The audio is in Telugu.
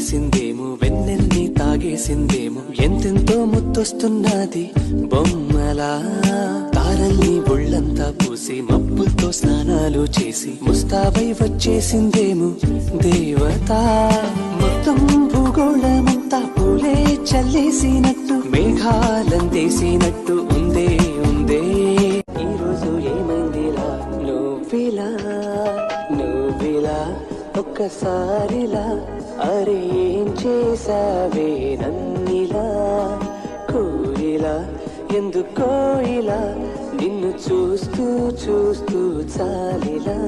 పెట్టేసిందేమో, వెన్నెల్ని తాగేసిందేమో, ఎంతెంతో ముత్తొస్తున్నది బొమ్మలా. తారల్ని ఒళ్ళంతా పూసి మబ్బులతో స్నానాలు చేసి ముస్తాబై వచ్చేసిందేమో దేవత. మొత్తం భూగోళమంతా పూలే చల్లేసినట్టు, మేఘాలందేసినట్టు ఉందే ఉందే. ఈరోజు ఏమైందిలా నువ్విలా ఒక్కసారిలా, అరే ఏం చేసావే నన్నిలా, కోరిలా ఎందుకో ఇలా, నిన్ను చూస్తూ చూస్తూ చాలిలా.